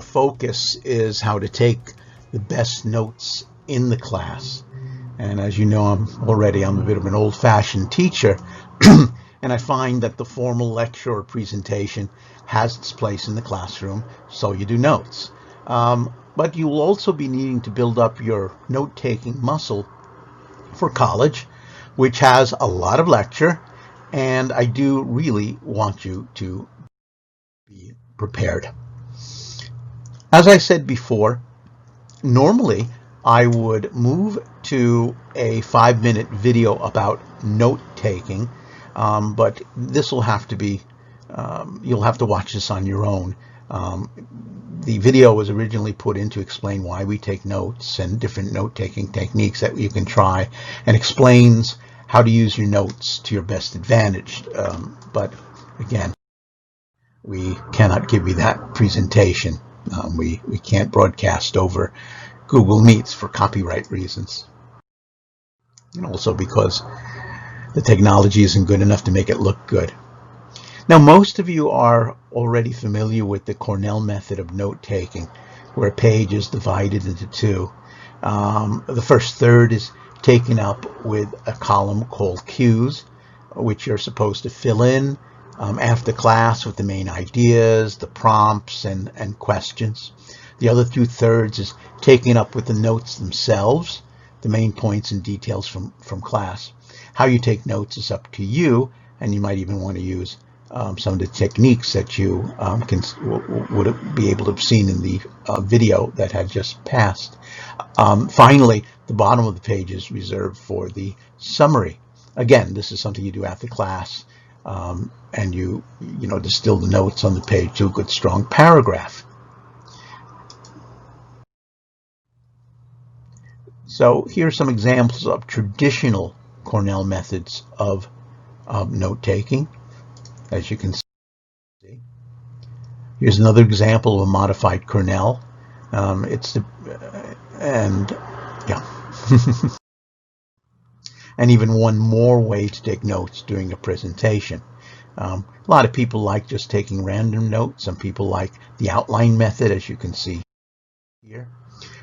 our focus is how to take the best notes in the class. And as you know, I'm a bit of an old-fashioned teacher, and I find that the formal lecture or presentation has its place in the classroom, so you do notes. But you will also be needing to build up your note-taking muscle for college, which has a lot of lecture, and I do really want you to be prepared. As I said before, normally I would move to a 5-minute video about note-taking, but this will have to be, you'll have to watch this on your own. The video was originally put in to explain why we take notes and different note-taking techniques that you can try, and explains how to use your notes to your best advantage. But again, we cannot give you that presentation. We can't broadcast over Google Meets for copyright reasons, and also because the technology isn't good enough to make it look good. Now, most of you are already familiar with the Cornell method of note-taking, where a page is divided into two. The first third is taken up with a column called cues, which you're supposed to fill in after class with the main ideas, the prompts, and questions. The other 2/3 is taken up with the notes themselves, the main points and details from class. How you take notes is up to you, and you might even want to use some of the techniques that you would be able to have seen in the video that had just passed. Finally, the bottom of the page is reserved for the summary. Again, this is something you do after class, and you distill the notes on the page to a good strong paragraph. So here are some examples of traditional Cornell methods of note-taking. As you can see, here's another example of a modified Cornell. And even one more way to take notes during a presentation. A lot of people like just taking random notes. Some people like the outline method, as you can see here.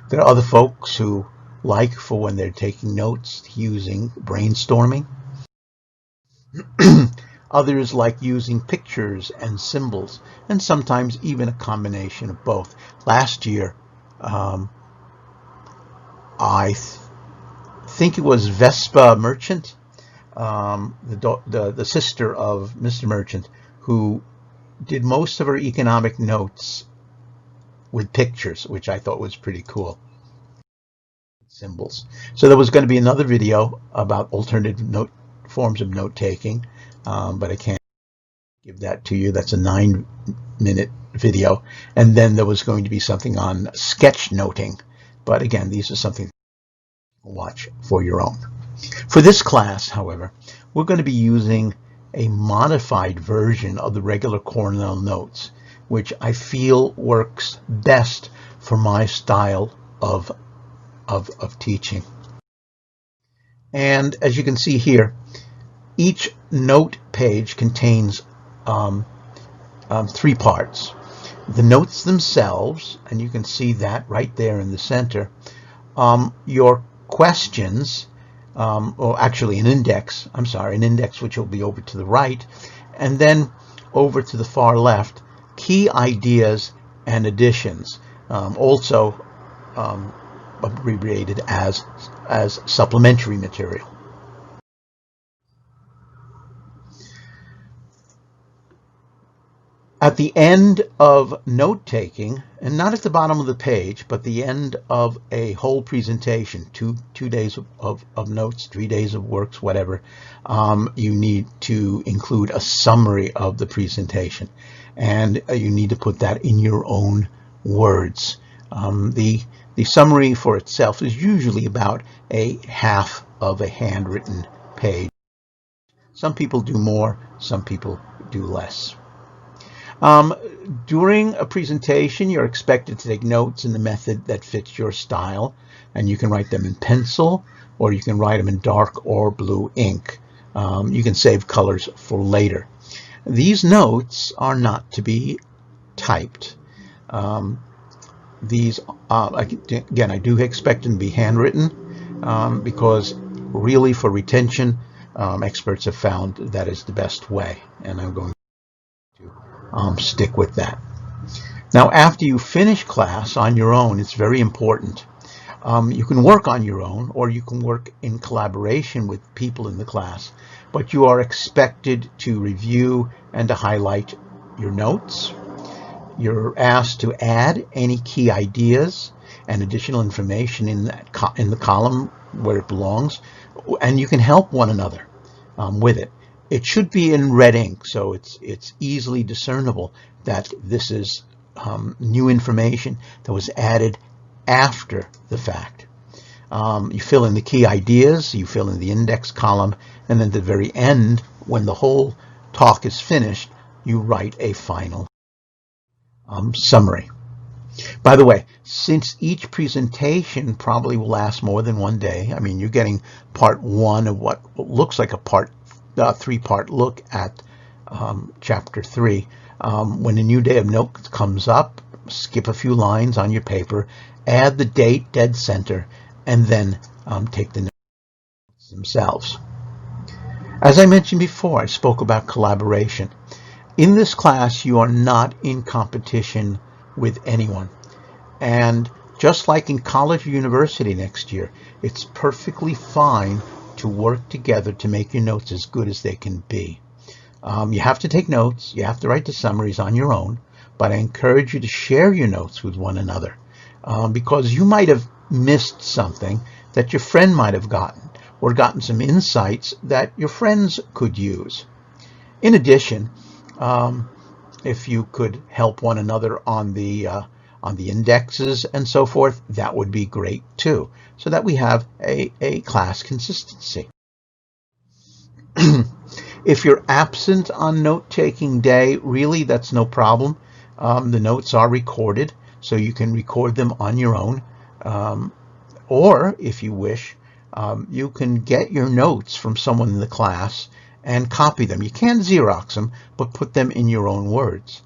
There are other folks who like, for when they're taking notes, using brainstorming. Others like using pictures and symbols, and sometimes even a combination of both. Last year, I think it was Vespa Merchant, the sister of Mr. Merchant, who did most of her economic notes with pictures, which I thought was pretty cool. Symbols. So there was going to be another video about alternative forms of note-taking, but I can't give that to you. That's a 9-minute video. And then there was going to be something on sketch noting. But again, these are something to watch for your own. For this class, however, we're going to be using a modified version of the regular Cornell notes, which I feel works best for my style of teaching. And as you can see here, each note page contains 3 parts. The notes themselves, and you can see that right there in the center. Your questions, or actually an index which will be over to the right, and then over to the far left, key ideas and additions, also abbreviated as supplementary material. At the end of note-taking, and not at the bottom of the page, but the end of a whole presentation, two days of notes, 3 days of works, whatever, you need to include a summary of the presentation, and you need to put that in your own words. The summary for itself is usually about a half of a handwritten page. Some people do more, some people do less. During a presentation, you're expected to take notes in the method that fits your style, and you can write them in pencil, or you can write them in dark or blue ink. You can save colors for later. These notes are not to be typed. these, again, I do expect them to be handwritten because really for retention, experts have found that is the best way, and I'm going to stick with that. Now, after you finish class on your own, it's very important. You can work on your own, or you can work in collaboration with people in the class, but you are expected to review and to highlight your notes. You're asked to add any key ideas and additional information in the column where it belongs, and you can help one another with it. It should be in red ink, so it's easily discernible that this is new information that was added after the fact. You fill in the key ideas, you fill in the index column, and then at the very end, when the whole talk is finished, you write a final summary. By the way, since each presentation probably will last more than one day, I mean, you're getting part one of what looks like a three-part look at chapter 3. When a new day of notes comes up, skip a few lines on your paper, add the date dead center, and then take the notes themselves. As I mentioned before, I spoke about collaboration. In this class, you are not in competition with anyone. And just like in college or university next year, it's perfectly fine to work together to make your notes as good as they can be. You have to take notes, you have to write the summaries on your own, but I encourage you to share your notes with one another because you might have missed something that your friend might have gotten, or gotten some insights that your friends could use. In addition, if you could help one another on the indexes and so forth, that would be great too, so that we have a class consistency. If you're absent on note-taking day, really that's no problem. The notes are recorded, so you can record them on your own. Or, if you wish, you can get your notes from someone in the class and copy them. You can't Xerox them, but put them in your own words.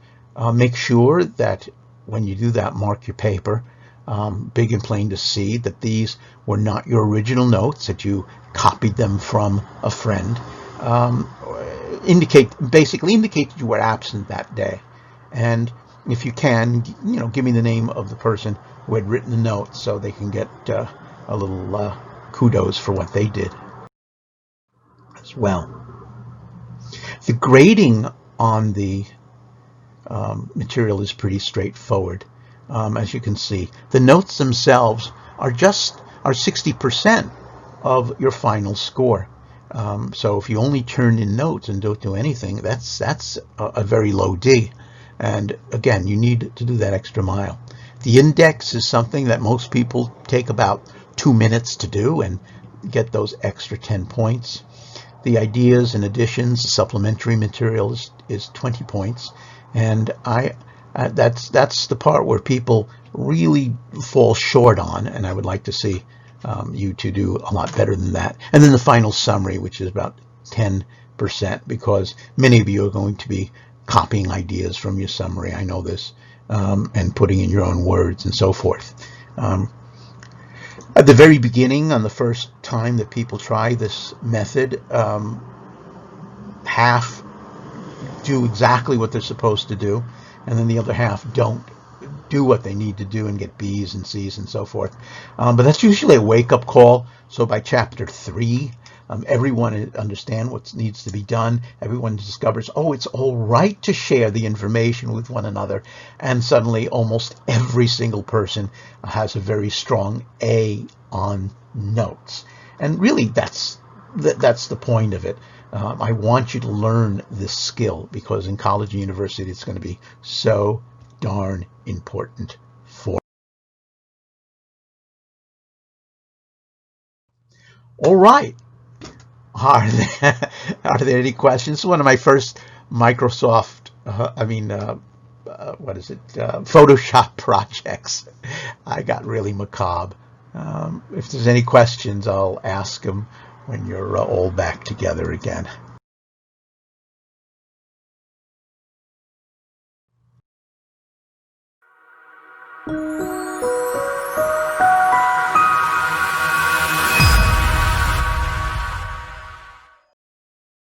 Make sure that when you do that, mark your paper big and plain to see that these were not your original notes, that you copied them from a friend. Basically indicate that you were absent that day. And if you can, give me the name of the person who had written the notes so they can get a little kudos for what they did as well. The grading on the material is pretty straightforward. As you can see, the notes themselves are 60% of your final score. So if you only turn in notes and don't do anything, that's a very low D. And again, you need to do that extra mile. The index is something that most people take about 2 minutes to do and get those extra 10 points. The ideas and additions, supplementary material is 20 points. And that's the part where people really fall short on, and I would like to see you to do a lot better than that. And then the final summary, which is about 10%, because many of you are going to be copying ideas from your summary, I know this, and putting in your own words and so forth. At the very beginning, on the first time that people try this method, half do exactly what they're supposed to do, and then the other half don't do what they need to do and get B's and C's and so forth. But that's usually a wake-up call. So by chapter 3, everyone understands what needs to be done. Everyone discovers, oh, it's all right to share the information with one another. And suddenly almost every single person has a very strong A on notes. And really, that's the point of it. I want you to learn this skill because in college and university, it's going to be so darn important for. All right. Are there any questions? This is one of my first Microsoft, Photoshop projects. I got really macabre. If there's any questions, I'll ask them when you're all back together again.